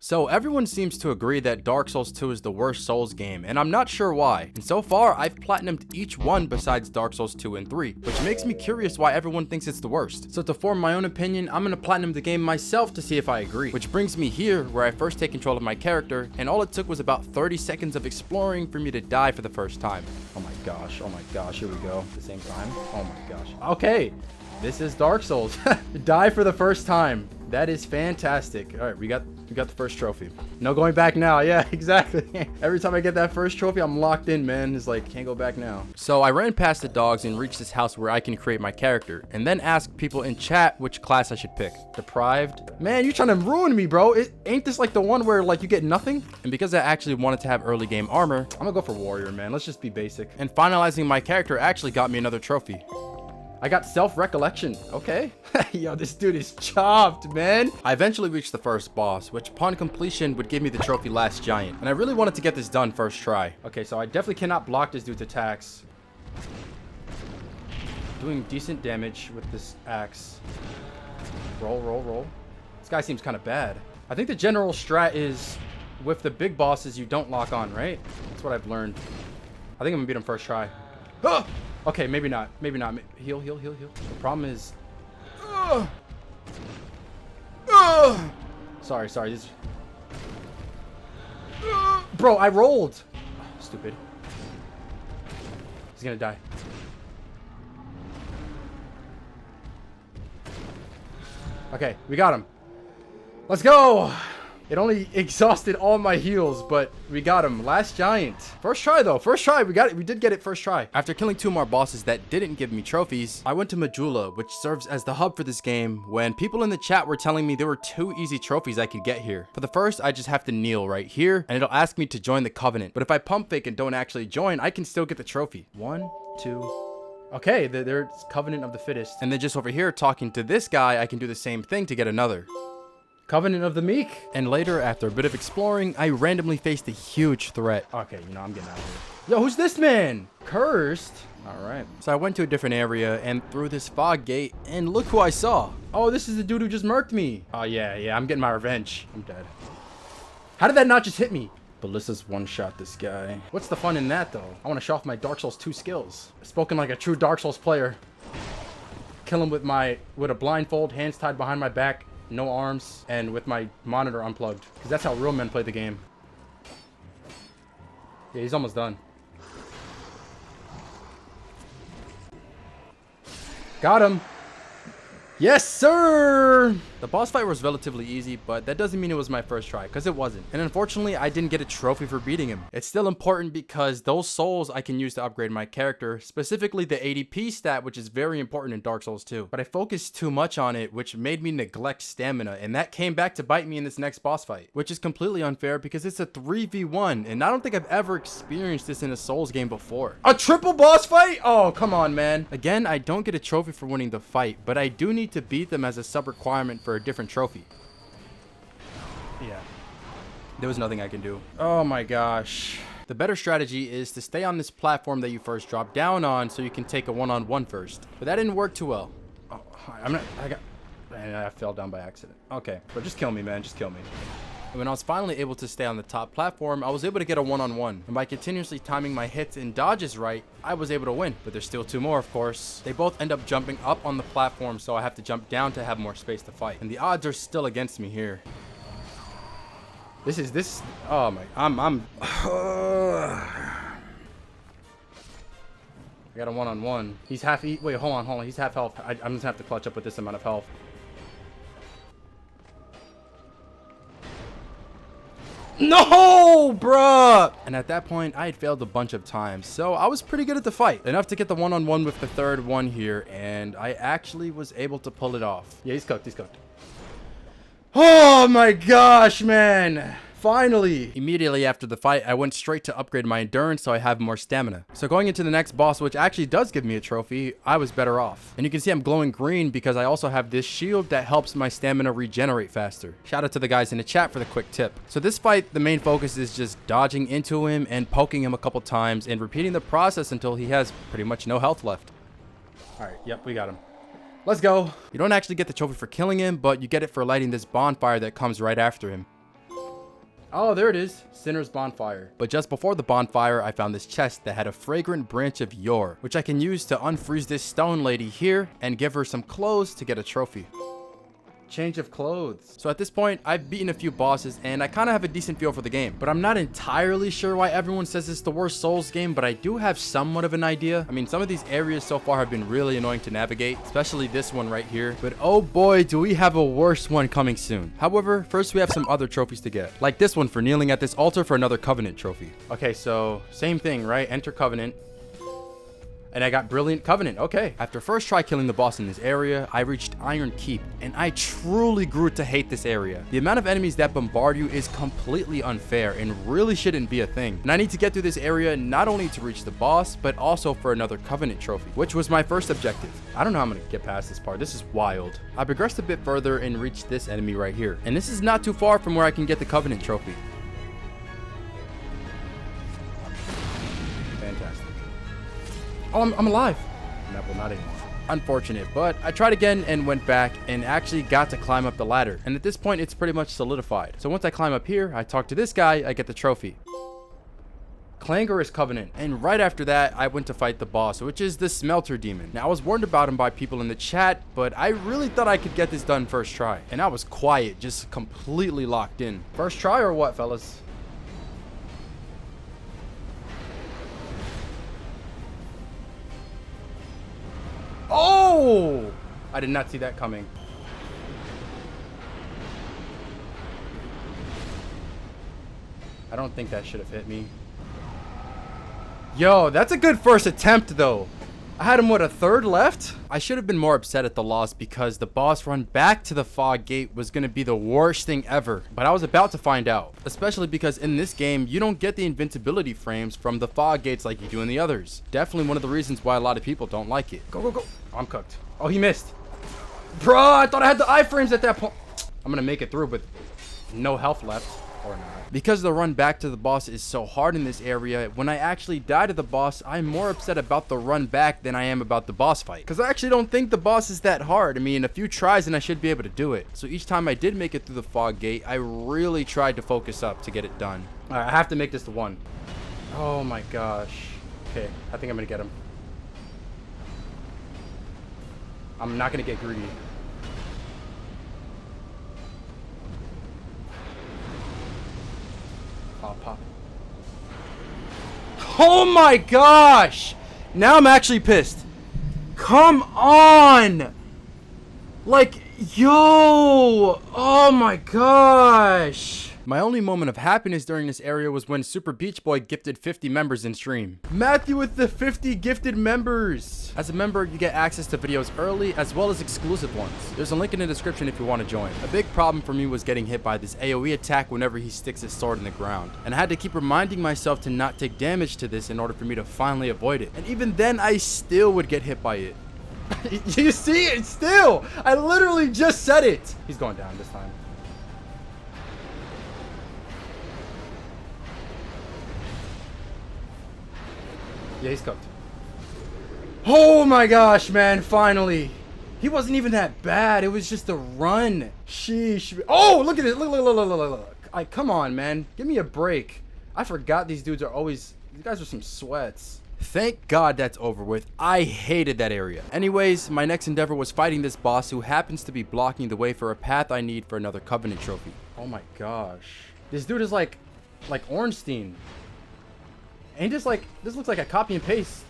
So everyone seems to agree that Dark Souls 2 is the worst Souls game, and I'm not sure why. And so far, I've platinumed each one besides Dark Souls 2 and 3, which makes me curious why everyone thinks it's the worst. So to form my own opinion, I'm gonna platinum the game myself to see if I agree. Which brings me here, where I first take control of my character, and all it took was about 30 seconds of exploring for me to die for the first time. Oh my gosh, here we go. At the same time, oh my gosh. Okay, this is Dark Souls. Die for the first time. That is fantastic. All right, we got the first trophy. No going back now. Yeah, exactly. Every time I get that first trophy, I'm locked in, man. It's like, can't go back now. So I ran past the dogs and reached this house where I can create my character, and then ask people in chat which class I should pick. Deprived. Man, you trying to ruin me, bro. Ain't this like the one where like you get nothing? And because I actually wanted to have early game armor, I'm gonna go for warrior, man. Let's just be basic. And finalizing my character actually got me another trophy. I got self-recollection. Okay. Yo, this dude is chopped, man. I eventually reached the first boss, which upon completion would give me the trophy Last Giant. And I really wanted to get this done first try. Okay, so I definitely cannot block this dude's attacks. Doing decent damage with this axe. Roll, roll, roll. This guy seems kind of bad. I think the general strat is with the big bosses, you don't lock on, right? That's what I've learned. I think I'm gonna beat him first try. Ah! Okay, maybe not. Maybe not. Heal, heal, heal, heal. The problem is... Sorry. This... Bro, I rolled. Stupid. He's gonna die. Okay, we got him. Let's go. It only exhausted all my heals, but we got him. Last Giant. First try, though. First try. We got it. We did get it first try. After killing 2 more bosses that didn't give me trophies, I went to Majula, which serves as the hub for this game, when people in the chat were telling me there were 2 easy trophies I could get here. For the first, I just have to kneel right here, and it'll ask me to join the Covenant. But if I pump fake and don't actually join, I can still get the trophy. 1, 2... Okay, there's Covenant of the Fittest. And then just over here, talking to this guy, I can do the same thing to get another. Covenant of the Meek. And later, after a bit of exploring, I randomly faced a huge threat. Okay, I'm getting out of here. Yo, who's this man? Cursed. All right. So I went to a different area and through this fog gate, and look who I saw. Oh, this is the dude who just murked me. Oh, yeah, I'm getting my revenge. I'm dead. How did that not just hit me? Ballista's one-shot this guy. What's the fun in that, though? I want to show off my Dark Souls 2 skills. Spoken like a true Dark Souls player. Kill him with a blindfold, hands tied behind my back. No arms, and with my monitor unplugged. Because that's how real men play the game. Yeah, he's almost done. Got him. Yes, sir! The boss fight was relatively easy, but that doesn't mean it was my first try, because it wasn't. And unfortunately, I didn't get a trophy for beating him. It's still important because those souls I can use to upgrade my character, specifically the ADP stat, which is very important in Dark Souls 2. But I focused too much on it, which made me neglect stamina, and that came back to bite me in this next boss fight. Which is completely unfair because it's a 3v1, and I don't think I've ever experienced this in a Souls game before. A triple boss fight? Oh, come on, man. Again, I don't get a trophy for winning the fight, but I do need to beat them as a sub-requirement for a different trophy. Yeah. There was nothing I can do. Oh my gosh. The better strategy is to stay on this platform that you first dropped down on so you can take a one-on-one first. But that didn't work too well. Oh, I fell down by accident. Okay, but just kill me, man. Just kill me. And when I was finally able to stay on the top platform, I was able to get a one-on-one. And by continuously timing my hits and dodges right, I was able to win. But there's still 2 more, of course. They both end up jumping up on the platform, so I have to jump down to have more space to fight. And the odds are still against me here. Oh my, I got a one-on-one. He's half, wait, hold on. He's half health. I'm just gonna have to clutch up with this amount of health. No, bruh! And at that point, I had failed a bunch of times, so I was pretty good at the fight. Enough to get the one-on-one with the third one here, and I actually was able to pull it off. Yeah, he's cooked. Oh my gosh, man! Finally! Immediately after the fight, I went straight to upgrade my endurance so I have more stamina. So going into the next boss, which actually does give me a trophy, I was better off. And you can see I'm glowing green because I also have this shield that helps my stamina regenerate faster. Shout out to the guys in the chat for the quick tip. So this fight, the main focus is just dodging into him and poking him a couple times and repeating the process until he has pretty much no health left. Alright, yep, we got him. Let's go. You don't actually get the trophy for killing him, but you get it for lighting this bonfire that comes right after him. Oh, there it is. Sinner's Bonfire. But just before the bonfire, I found this chest that had a fragrant branch of yore, which I can use to unfreeze this stone lady here and give her some clothes to get a trophy. Change of clothes. So at this point, I've beaten a few bosses and I kind of have a decent feel for the game, but I'm not entirely sure why everyone says it's the worst Souls game, but I do have somewhat of an idea. I mean, some of these areas so far have been really annoying to navigate, especially this one right here, but oh boy, do we have a worse one coming soon. However, first we have some other trophies to get, like this one for kneeling at this altar for another Covenant trophy. Okay, so same thing, right? Enter Covenant. And I got Brilliant Covenant. Okay. After first try killing the boss in this area, I reached Iron Keep, and I truly grew to hate this area. The amount of enemies that bombard you is completely unfair and really shouldn't be a thing. And I need to get through this area not only to reach the boss, but also for another Covenant trophy, which was my first objective. I don't know how I'm gonna get past this part. This is wild. I progressed a bit further and reached this enemy right here. And this is not too far from where I can get the Covenant trophy. Oh, I'm alive. No, well, not anymore. Unfortunate, but I tried again and went back and actually got to climb up the ladder. And at this point, it's pretty much solidified. So once I climb up here, I talk to this guy, I get the trophy. Clangorous Covenant. And right after that, I went to fight the boss, which is the Smelter Demon. Now, I was warned about him by people in the chat, but I really thought I could get this done first try. And I was quiet, just completely locked in. First try or what, fellas? Oh! I did not see that coming. I don't think that should have hit me. Yo, that's a good first attempt, though. I had him, what, a third left? I should have been more upset at the loss because the boss run back to the fog gate was going to be the worst thing ever. But I was about to find out. Especially because in this game, you don't get the invincibility frames from the fog gates like you do in the others. Definitely one of the reasons why a lot of people don't like it. Go, go, go. Oh, I'm cooked. Oh, he missed. Bruh, I thought I had the iframes at that point. I'm going to make it through with no health left. Or not. Because the run back to the boss is so hard in this area, when I actually die to the boss, I'm more upset about the run back than I am about the boss fight. Because I actually don't think the boss is that hard. I mean, a few tries and I should be able to do it. So each time I did make it through the fog gate, I really tried to focus up to get it done. Alright, I have to make this the one. Oh my gosh. Okay, I think I'm going to get him. I'm not going to get greedy. Pop. Oh my gosh! Now I'm actually pissed. Come on! Like, yo! Oh my gosh! My only moment of happiness during this area was when Super Beach Boy gifted 50 members in stream. Matthew with the 50 gifted members! As a member, you get access to videos early as well as exclusive ones. There's a link in the description if you want to join. A big problem for me was getting hit by this AoE attack whenever he sticks his sword in the ground. And I had to keep reminding myself to not take damage to this in order for me to finally avoid it. And even then, I still would get hit by it. You see it still! I literally just said it! He's going down this time. Yeah, he's cooked. Oh my gosh, man, finally. He wasn't even that bad. It was just a run. Sheesh. Oh, look at it. Look. Come on, man. Give me a break. I forgot these dudes are always... These guys are some sweats. Thank God that's over with. I hated that area. Anyways, my next endeavor was fighting this boss who happens to be blocking the way for a path I need for another Covenant trophy. Oh my gosh. This dude is like Ornstein. And just like, this looks like a copy and paste.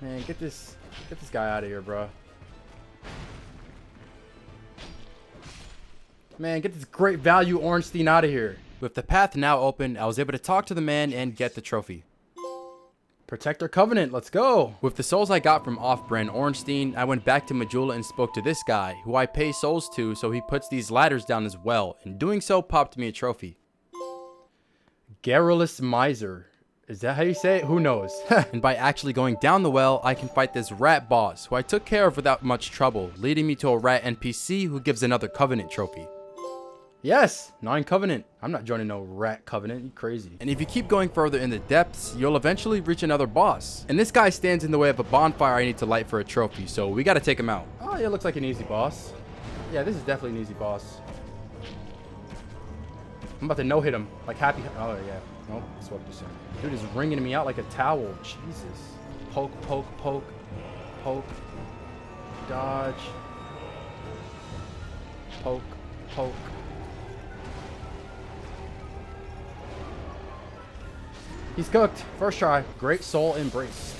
Man, get this guy out of here, bro. Man, get this great value Ornstein out of here. With the path now open, I was able to talk to the man and get the trophy. Protector Covenant, let's go. With the souls I got from off-brand Ornstein, I went back to Majula and spoke to this guy, who I pay souls to, so he puts these ladders down as well, and doing so popped me a trophy. Garrulous Miser. Is that how you say it? Who knows? And by actually going down the well, I can fight this rat boss, who I took care of without much trouble, leading me to a rat NPC who gives another Covenant trophy. Yes, 9 Covenant. I'm not joining no rat covenant. You crazy. And if you keep going further in the depths, you'll eventually reach another boss. And this guy stands in the way of a bonfire I need to light for a trophy, so we gotta take him out. Oh, yeah, looks like an easy boss. Yeah, this is definitely an easy boss. I'm about to no-hit him. Like happy. Oh, yeah. Nope, swept this in. Dude is wringing me out like a towel. Jesus. Poke, poke, poke. Poke. Dodge. Poke, poke. He's cooked. First try. Great soul embraced.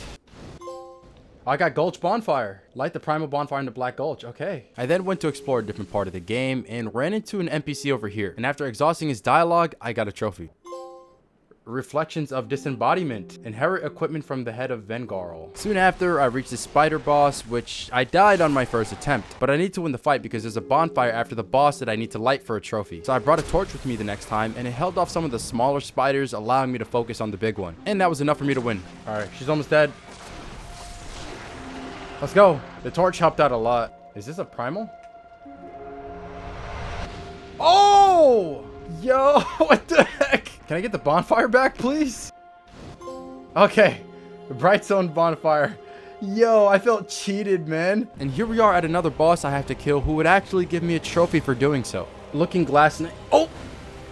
I got Gulch Bonfire. Light the primal bonfire in the Black Gulch. Okay. I then went to explore a different part of the game and ran into an NPC over here. And after exhausting his dialogue, I got a trophy. Reflections of Disembodiment. Inherit equipment from the head of Vengarl. Soon after, I reached the spider boss, which I died on my first attempt. But I need to win the fight because there's a bonfire after the boss that I need to light for a trophy. So I brought a torch with me the next time, and it held off some of the smaller spiders, allowing me to focus on the big one. And that was enough for me to win. Alright, she's almost dead. Let's go. The torch helped out a lot. Is this a primal? Oh! Yo, what the heck? Can I get the bonfire back, please? Okay. The Brightstone bonfire. Yo, I felt cheated, man. And here we are at another boss I have to kill who would actually give me a trophy for doing so. Looking Glass Knight. Oh!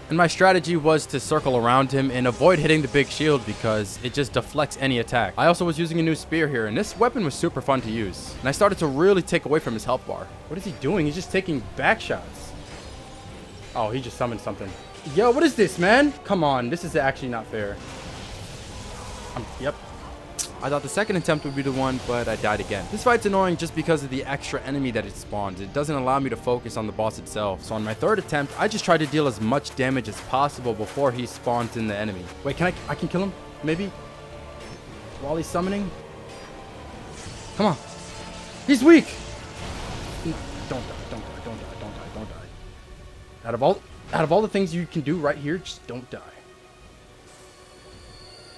And my strategy was to circle around him and avoid hitting the big shield because it just deflects any attack. I also was using a new spear here, and this weapon was super fun to use. And I started to really take away from his health bar. What is he doing? He's just taking back shots. Oh, he just summoned something. Yo, what is this, man? Come on, this is actually not fair. Yep. I thought the second attempt would be the one, but I died again. This fight's annoying just because of the extra enemy that it spawns. It doesn't allow me to focus on the boss itself. So on my third attempt, I just tried to deal as much damage as possible before he spawns in the enemy. Wait, I can kill him? Maybe? While he's summoning? Come on. He's weak! No, don't die, don't die, don't die, don't die, don't die. Out of all the things you can do right here, just don't die.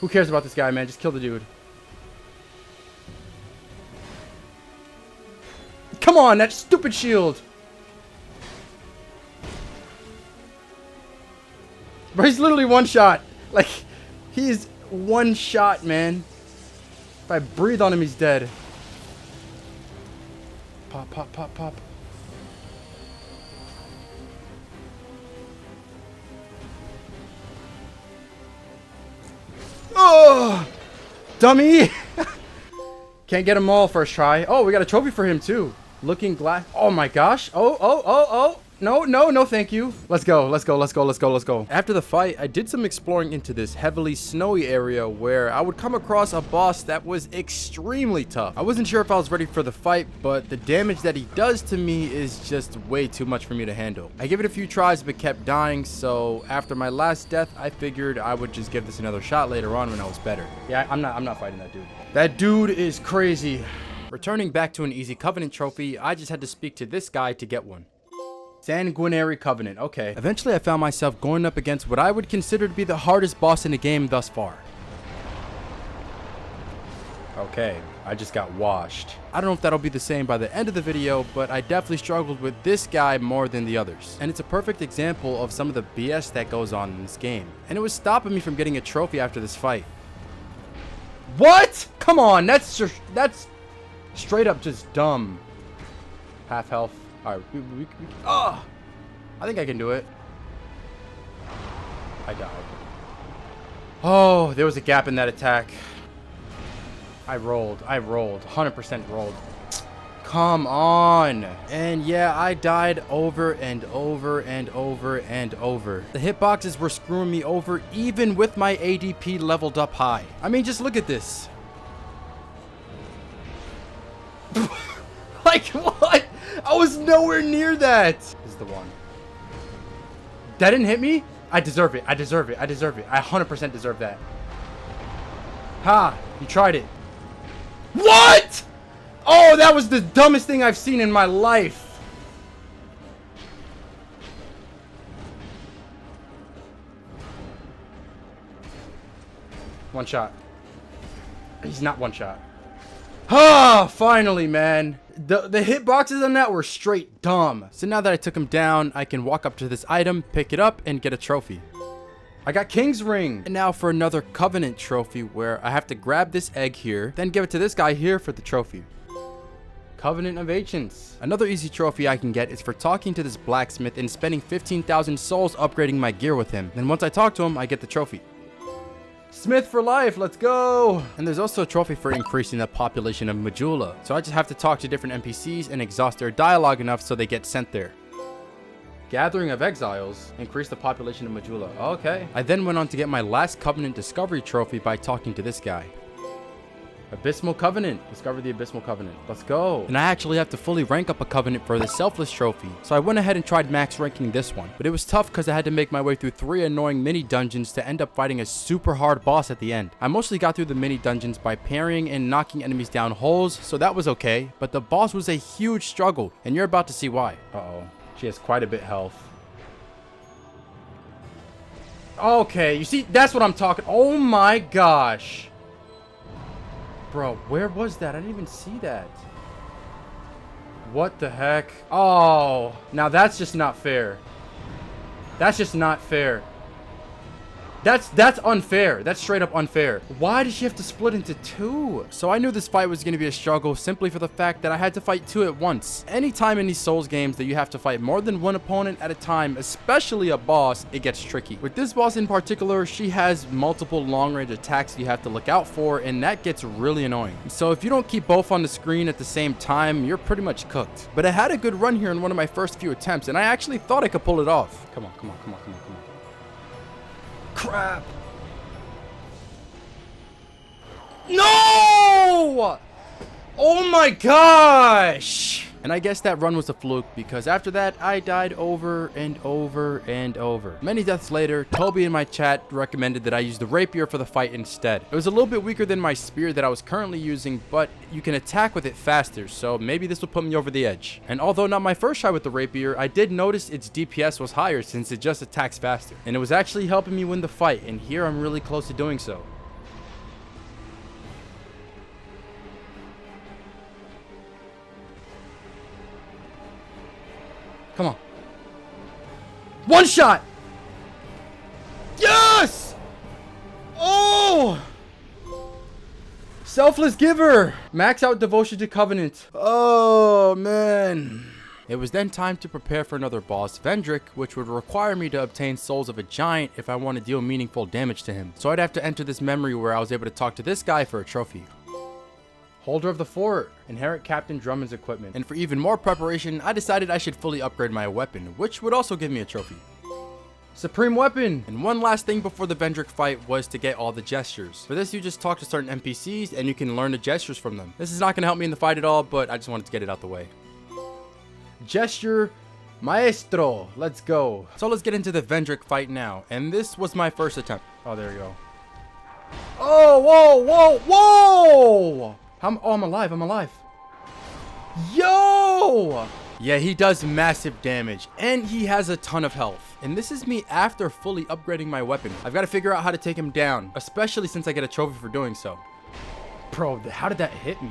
Who cares about this guy, man? Just kill the dude. Come on, that stupid shield. Bro, he's literally one shot. Like, he is one shot, man. If I breathe on him, he's dead. Pop, pop, pop, pop. Oh, dummy. Can't get them all first try. Oh, we got a trophy for him too. Looking Glass. Oh my gosh. Oh. No, thank you. Let's go. After the fight, I did some exploring into this heavily snowy area where I would come across a boss that was extremely tough. I wasn't sure if I was ready for the fight, but the damage that he does to me is just way too much for me to handle. I gave it a few tries but kept dying, so after my last death, I figured I would just give this another shot later on when I was better. Yeah, I'm not fighting that dude. That dude is crazy. Returning back to an easy Covenant trophy, I just had to speak to this guy to get one. Sanguinary Covenant, okay. Eventually I found myself going up against what I would consider to be the hardest boss in the game thus far. Okay, I just got washed. I don't know if that'll be the same by the end of the video, but I definitely struggled with this guy more than the others. And it's a perfect example of some of the BS that goes on in this game. And it was stopping me from getting a trophy after this fight. What? Come on, that's straight up just dumb. Half health. Alright, I think I can do it. I died. Oh, there was a gap in that attack. I rolled. 100% rolled. Come on. And yeah, I died over and over and over and over. The hitboxes were screwing me over even with my ADP leveled up high. I mean, just look at this. Like, what? I was nowhere near that. This is the one. That didn't hit me? I deserve it. I 100% deserve that. Ha! You tried it. What? Oh, that was the dumbest thing I've seen in my life. One shot. He's not one shot. Ah, finally, man. the hitboxes on that were straight dumb. So now that I took him down, I can walk up to this item, pick it up, and get a trophy. I got King's Ring. And now for another Covenant trophy where I have to grab this egg here, then give it to this guy here for the trophy. Covenant of Ancients. Another easy trophy I can get is for talking to this blacksmith and spending 15,000 souls upgrading my gear with him. Then once I talk to him, I get the trophy. Smith for life, let's go! And there's also a trophy for increasing the population of Majula. So I just have to talk to different NPCs and exhaust their dialogue enough so they get sent there. Gathering of Exiles. Increase the population of Majula. Okay. I then went on to get my last Covenant Discovery trophy by talking to this guy. Abysmal Covenant. Discover the Abysmal Covenant. Let's go. And I actually have to fully rank up a Covenant for the Selfless trophy. So I went ahead and tried max ranking this one. But it was tough because I had to make my way through 3 annoying mini dungeons to end up fighting a super hard boss at the end. I mostly got through the mini dungeons by parrying and knocking enemies down holes, so that was okay. But the boss was a huge struggle, and you're about to see why. Uh-oh. She has quite a bit of health. Okay, you see, that's what I'm talking. Oh my gosh. Bro, where was that? I didn't even see that. What the heck? Oh, now that's just not fair. That's just not fair. That's unfair. That's straight up unfair. Why did she have to split into 2? So I knew this fight was going to be a struggle simply for the fact that I had to fight 2 at once. Anytime in these Souls games that you have to fight more than one opponent at a time, especially a boss, it gets tricky. With this boss in particular, she has multiple long-range attacks you have to look out for, and that gets really annoying. So if you don't keep both on the screen at the same time, you're pretty much cooked. But I had a good run here in one of my first few attempts, and I actually thought I could pull it off. Come on, come on, come on, come on, come on. Crap. No! Oh my gosh! And I guess that run was a fluke because after that, I died over and over and over. Many deaths later, Toby in my chat recommended that I use the rapier for the fight instead. It was a little bit weaker than my spear that I was currently using, but you can attack with it faster, so maybe this will put me over the edge. And although not my first try with the rapier, I did notice its DPS was higher since it just attacks faster. And it was actually helping me win the fight, and here I'm really close to doing so. Come on. One shot! Yes! Oh! Selfless Giver! Max out Devotion to Covenant. Oh, man. It was then time to prepare for another boss, Vendrick, which would require me to obtain Souls of a Giant if I want to deal meaningful damage to him. So I'd have to enter this memory where I was able to talk to this guy for a trophy. Holder of the Fort. Inherit Captain Drummond's equipment. And for even more preparation, I decided I should fully upgrade my weapon, which would also give me a trophy. Supreme Weapon. And one last thing before the Vendrick fight was to get all the gestures. For this, you just talk to certain NPCs and you can learn the gestures from them. This is not going to help me in the fight at all, but I just wanted to get it out the way. Gesture Maestro. Let's go. So let's get into the Vendrick fight now. And this was my first attempt. Oh, there you go. Oh, whoa, whoa, whoa! Oh, I'm alive. I'm alive. Yo! Yeah, he does massive damage, and he has a ton of health. And this is me after fully upgrading my weapon. I've got to figure out how to take him down, especially since I get a trophy for doing so. Bro, how did that hit me?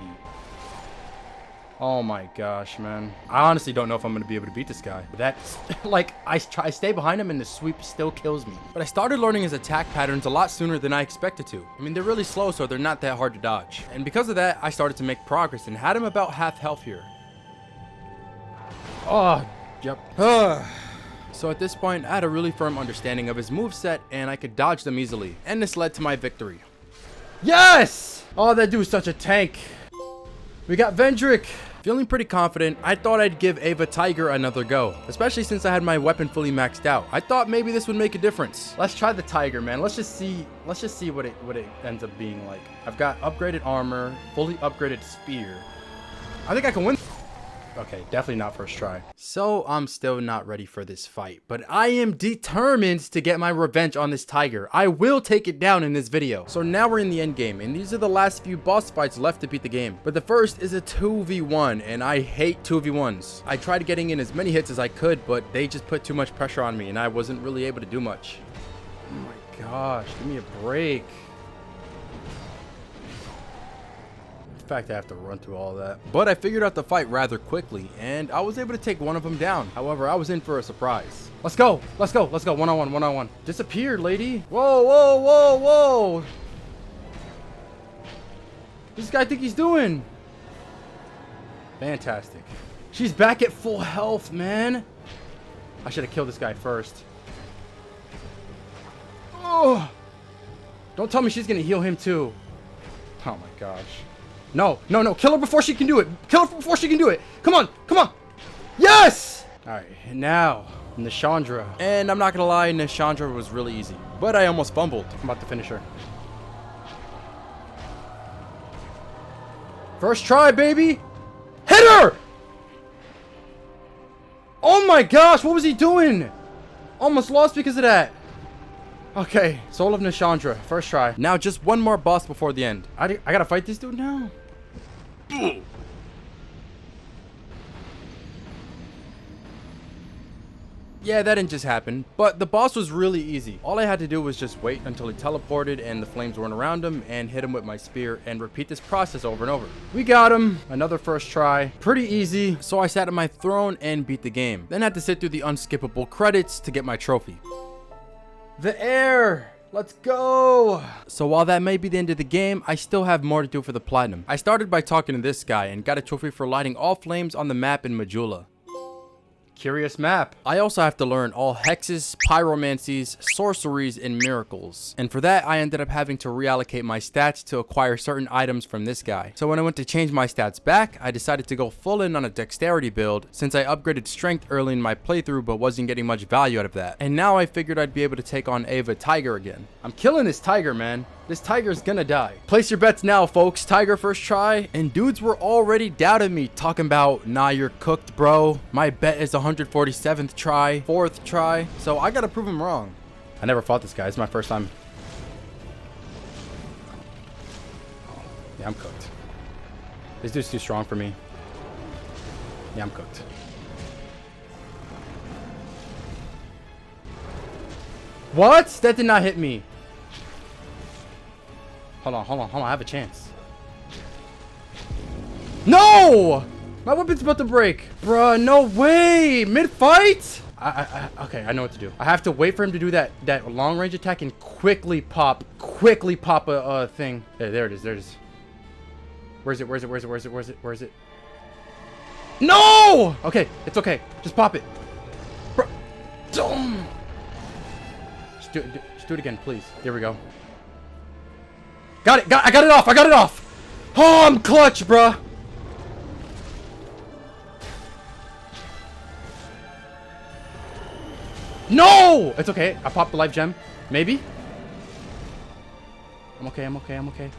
Oh my gosh, man. I honestly don't know if I'm going to be able to beat this guy. That's, like, I stay behind him and the sweep still kills me. But I started learning his attack patterns a lot sooner than I expected to. I mean, they're really slow, so they're not that hard to dodge. And because of that, I started to make progress and had him about half health here. Oh, yep. So at this point, I had a really firm understanding of his moveset, and I could dodge them easily. And this led to my victory. Yes! Oh, that dude's such a tank. We got Vendrick. Feeling pretty confident, I thought I'd give Ava Tiger another go, especially since I had my weapon fully maxed out. I thought maybe this would make a difference. Let's try the Tiger, man. Let's just see what it ends up being like. I've got upgraded armor, fully upgraded spear. I think I can win. Okay, definitely not first try. So I'm still not ready for this fight, but I am determined to get my revenge on this tiger. I will take it down in this video. So now we're in the end game, and these are the last few boss fights left to beat the game. But the first is a 2v1, and I hate 2v1s. I tried getting in as many hits as I could, but they just put too much pressure on me, and I wasn't really able to do much. Oh my gosh, give me a break. fact I have to run through all that. But I figured out the fight rather quickly, and I was able to take one of them down. However, I was in for a surprise. Let's go. Let's go. Let's go. One-on-one. One-on-one. Disappeared, lady. Whoa, whoa, whoa, whoa. This guy think he's doing? Fantastic. She's back at full health, man. I should have killed this guy first. Oh. Don't tell me she's going to heal him too. Oh my gosh. No, no, no. Kill her before she can do it. Kill her before she can do it. Come on. Come on. Yes! Alright, now, Nishandra. And I'm not going to lie, Nishandra was really easy. But I almost fumbled. I'm about to finish her. First try, baby. Hit her! Oh my gosh, what was he doing? Almost lost because of that. Okay, Soul of Nishandra, first try. Now just one more boss before the end. I gotta fight this dude now? Yeah, that didn't just happen, but the boss was really easy. All I had to do was just wait until he teleported and the flames weren't around him and hit him with my spear and repeat this process over and over. We got him. Another first try. Pretty easy. So I sat on my throne and beat the game. Then had to sit through the unskippable credits to get my trophy. The air. Let's go. So while that may be the end of the game, I still have more to do for the platinum. I started by talking to this guy and got a trophy for lighting all flames on the map in Majula. Curious map. I also have to learn all hexes, pyromancies, sorceries, and miracles. And for that, I ended up having to reallocate my stats to acquire certain items from this guy. So when I went to change my stats back, I decided to go full in on a dexterity build since I upgraded strength early in my playthrough but wasn't getting much value out of that. And now I figured I'd be able to take on Ava Tiger again. I'm killing this tiger, man. This tiger's gonna die. Place your bets now, folks. Tiger first try. And dudes were already doubting me, talking about, nah, you're cooked, bro. My bet is 147th try, 4th try. So I gotta prove him wrong. I never fought this guy. It's my first time. Oh, yeah, I'm cooked. This dude's too strong for me. Yeah, I'm cooked. What? That did not hit me. Hold on, hold on, hold on. I have a chance. No! My weapon's about to break. Bruh, no way. Mid-fight? Okay, I know what to do. I have to wait for him to do that long-range attack and quickly pop a thing. There it is, there it is. Where's it? No! Okay, it's okay. Just pop it. Bruh. Just do it again, please. There we go. Got it. I got it off. Oh, I'm clutch, bruh. No! It's okay. I popped the life gem. Maybe. I'm okay.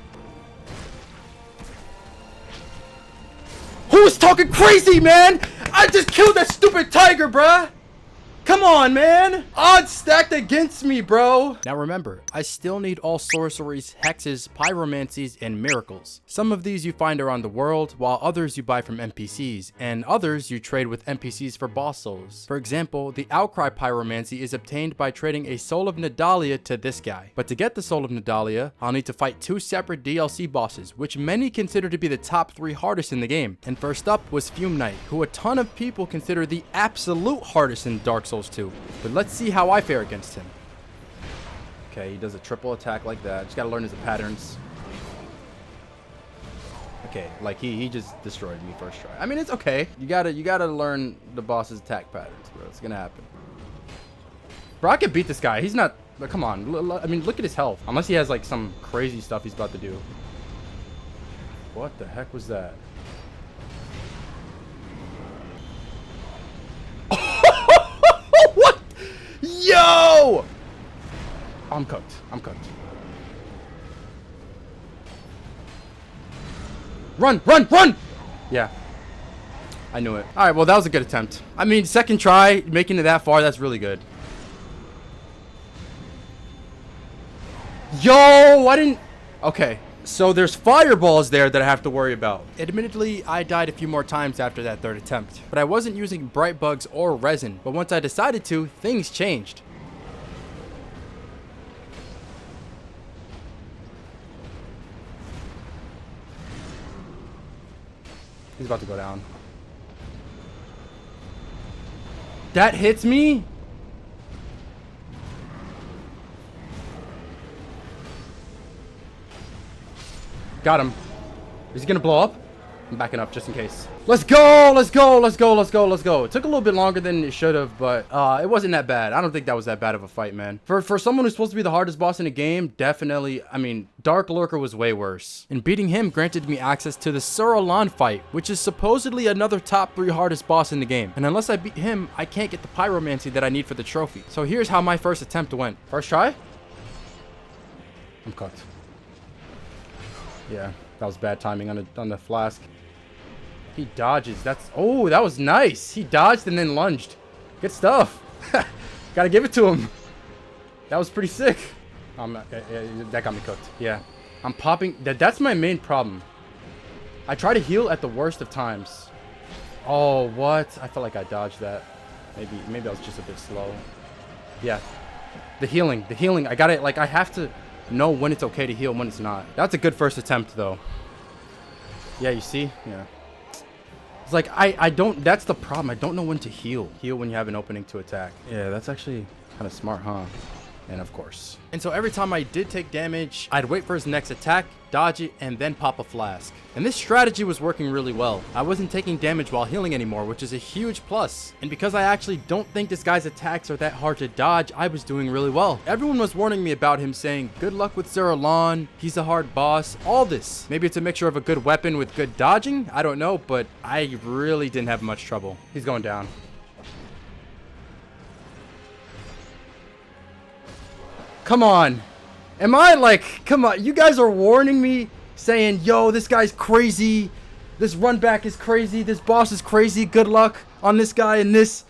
Who's talking crazy, man? I just killed that stupid tiger, bruh. Come on, man. Odds stacked against me, bro. Now remember, I still need all sorceries, hexes, pyromancies, and miracles. Some of these you find around the world, while others you buy from NPCs, and others you trade with NPCs for boss souls. For example, the Outcry pyromancy is obtained by trading a Soul of Nadalia to this guy. But to get the Soul of Nadalia, I'll need to fight 2 separate DLC bosses, which many consider to be the top 3 hardest in the game. And first up was Fume Knight, who a ton of people consider the absolute hardest in Dark Souls 2. But let's see how I fare against him. Okay, he does a triple attack like that. Just gotta learn his patterns. Okay, like he just destroyed me first try. I mean, it's okay. You gotta learn the boss's attack patterns, bro. It's gonna happen. Bro, I can beat this guy. He's not. Come on. I mean, look at his health. Unless he has like some crazy stuff he's about to do. What the heck was that? What? Yo! I'm cooked. Run! Yeah. I knew it. Alright, well, that was a good attempt. I mean, second try, making it that far, that's really good. Yo! I didn't... Okay. So there's fireballs there that I have to worry about. Admittedly, I died a few more times after that third attempt, but I wasn't using bright bugs or resin. But once I decided to, things changed. He's about to go down. That hits me? Got him. Is he gonna blow up? I'm backing up just in case. Let's go! Let's go! Let's go! Let's go! Let's go! It took a little bit longer than it should have, but it wasn't that bad. I don't think that was that bad of a fight, man. For someone who's supposed to be the hardest boss in the game, definitely, I mean, Dark Lurker was way worse. And beating him granted me access to the Suralan fight, which is supposedly another top 3 hardest boss in the game. And unless I beat him, I can't get the pyromancy that I need for the trophy. So here's how my first attempt went. First try? I'm cooked. Yeah, that was bad timing on the flask. He dodges. Oh, that was nice. He dodged and then lunged. Good stuff. Gotta give it to him. That was pretty sick. That got me cooked. Yeah. I'm popping. That's my main problem. I try to heal at the worst of times. Oh, what? I felt like I dodged that. Maybe I was just a bit slow. Yeah. The healing. I got it. Like, I have to know when it's okay to heal and when it's not. That's a good first attempt, though. Yeah, you see? Yeah. It's like, I don't, that's the problem. I don't know when to heal. Heal when you have an opening to attack. Yeah, that's actually kind of smart, huh? And of course. And so every time I did take damage, I'd wait for his next attack, dodge it, and then pop a flask. And this strategy was working really well. I wasn't taking damage while healing anymore, which is a huge plus. And because I actually don't think this guy's attacks are that hard to dodge, I was doing really well. Everyone was warning me about him, saying, good luck with Suralan, he's a hard boss, all this. Maybe it's a mixture of a good weapon with good dodging, I don't know, but I really didn't have much trouble. He's going down. Come on. Am I like, come on, you guys are warning me, saying, yo, this guy's crazy, this run back is crazy, this boss is crazy, good luck on this guy and this.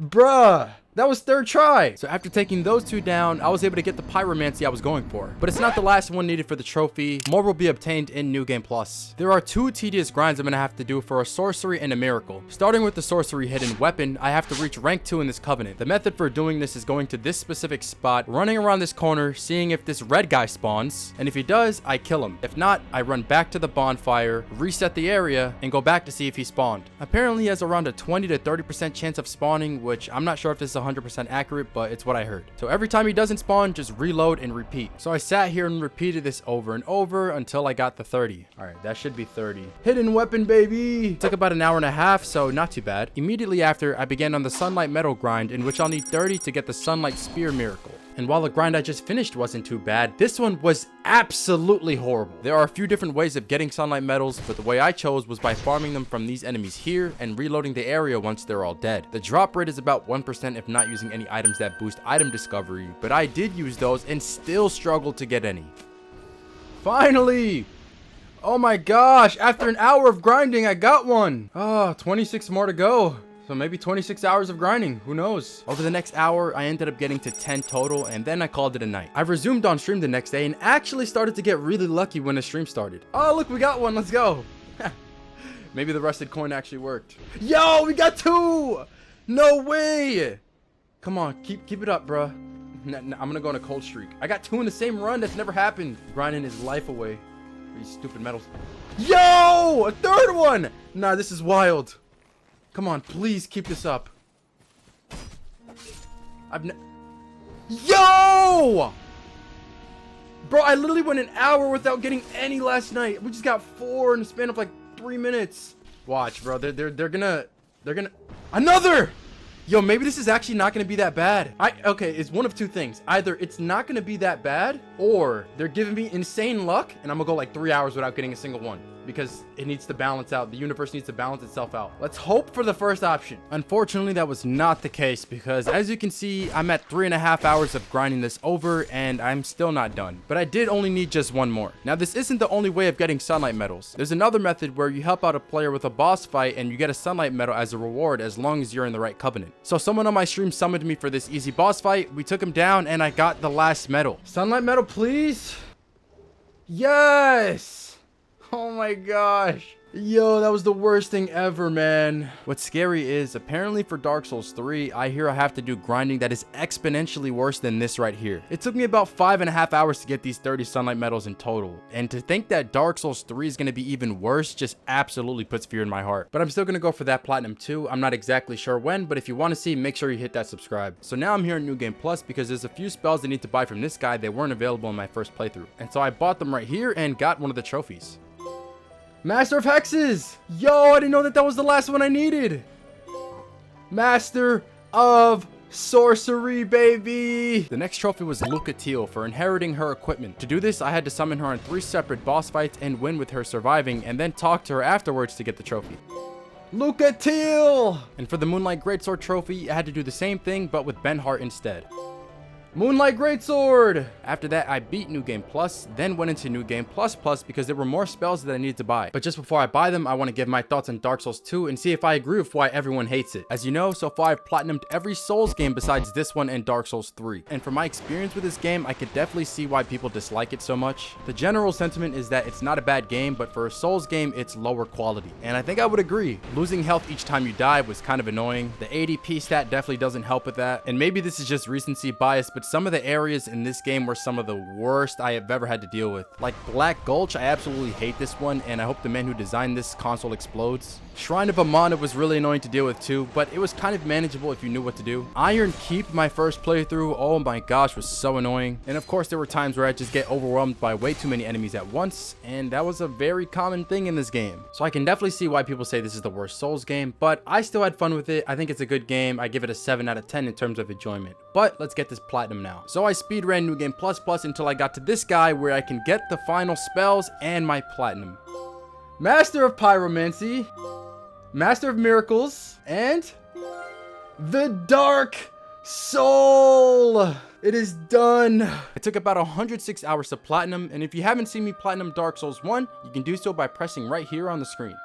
Bruh, that was third try. So after taking those two down, I was able to get the pyromancy I was going for. But it's not the last one needed for the trophy. More will be obtained in New Game Plus. There are 2 tedious grinds I'm gonna have to do for a sorcery and a miracle. Starting with the sorcery hidden weapon, I have to reach rank 2 in this covenant. The method for doing this is going to this specific spot, running around this corner, seeing if this red guy spawns, and if he does, I kill him. If not, I run back to the bonfire, reset the area, and go back to see if he spawned. Apparently he has around a 20 to 30% chance of spawning, which I'm not sure if this is 100% accurate, but it's what I heard. So every time he doesn't spawn, just reload and repeat. So I sat here and repeated this over and over until I got the 30. All right, that should be 30. Hidden weapon, baby. It took about an hour and a half, so not too bad. Immediately after, I began on the sunlight metal grind, in which I'll need 30 to get the sunlight spear miracle. And while the grind I just finished wasn't too bad, this one was absolutely horrible. There are a few different ways of getting sunlight metals, but the way I chose was by farming them from these enemies here and reloading the area once they're all dead. The drop rate is about 1% if not using any items that boost item discovery, but I did use those and still struggled to get any. Finally! Oh my gosh, after an hour of grinding, I got one. 26 more to go. So maybe 26 hours of grinding, who knows? Over the next hour, I ended up getting to 10 total, and then I called it a night. I resumed on stream the next day and actually started to get really lucky when the stream started. Oh, look, we got one, let's go. Maybe the rusted coin actually worked. Yo, we got 2! No way! Come on, keep it up, bruh. I'm gonna go on a cold streak. I got 2 in the same run, that's never happened. Grinding his life away. These stupid metals. Yo! A 3rd one! Nah, this is wild. Come on, please keep this up. Yo! Bro, I literally went an hour without getting any last night. We just got 4 in the span of like 3 minutes. Watch, bro. They're gonna another! Yo, maybe this is actually not gonna be that bad. Okay, it's one of 2 things. Either it's not gonna be that bad, or they're giving me insane luck, and I'm gonna go like 3 hours without getting a single one. Because it needs to balance out. The universe needs to balance itself out. Let's hope for the first option. Unfortunately, that was not the case because as you can see, I'm at 3.5 hours of grinding this over and I'm still not done. But I did only need just 1 more. Now, this isn't the only way of getting sunlight medals. There's another method where you help out a player with a boss fight and you get a sunlight medal as a reward as long as you're in the right covenant. So someone on my stream summoned me for this easy boss fight. We took him down and I got the last medal. Sunlight medal, please. Yes. Oh my gosh. Yo, that was the worst thing ever, man. What's scary is, apparently for Dark Souls 3, I hear I have to do grinding that is exponentially worse than this right here. It took me about 5.5 hours to get these 30 sunlight medals in total. And to think that Dark Souls 3 is going to be even worse just absolutely puts fear in my heart. But I'm still going to go for that Platinum 2. I'm not exactly sure when, but if you want to see, make sure you hit that subscribe. So now I'm here in New Game Plus because there's a few spells I need to buy from this guy that weren't available in my first playthrough. And so I bought them right here and got one of the trophies. Master of Hexes! Yo, I didn't know that was the last one I needed. Master of Sorcery, baby! The next trophy was Lucatiel for inheriting her equipment. To do this, I had to summon her on 3 separate boss fights and win with her surviving, and then talk to her afterwards to get the trophy. Lucatiel! And for the Moonlight Greatsword trophy, I had to do the same thing, but with Benhart instead. Moonlight Greatsword! After that, I beat New Game Plus, then went into New Game Plus Plus because there were more spells that I needed to buy. But just before I buy them, I want to give my thoughts on Dark Souls 2 and see if I agree with why everyone hates it. As you know, so far I've platinumed every Souls game besides this one and Dark Souls 3. And from my experience with this game, I could definitely see why people dislike it so much. The general sentiment is that it's not a bad game, but for a Souls game, it's lower quality. And I think I would agree. Losing health each time you die was kind of annoying. The ADP stat definitely doesn't help with that. And maybe this is just recency bias, but some of the areas in this game were some of the worst I have ever had to deal with. Like Black Gulch, I absolutely hate this one, and I hope the man who designed this console explodes. Shrine of Amana was really annoying to deal with too, but it was kind of manageable if you knew what to do. Iron Keep, my first playthrough, oh my gosh, was so annoying. And of course, there were times where I just get overwhelmed by way too many enemies at once, and that was a very common thing in this game. So I can definitely see why people say this is the worst Souls game, but I still had fun with it. I think it's a good game. I give it a 7 out of 10 in terms of enjoyment. But let's get this platinum now. So I speedran New Game Plus Plus until I got to this guy where I can get the final spells and my platinum. Master of Pyromancy, Master of Miracles, and the Dark Soul. It is done. It took about 106 hours to platinum, and if you haven't seen me platinum Dark Souls 1, you can do so by pressing right here on the screen.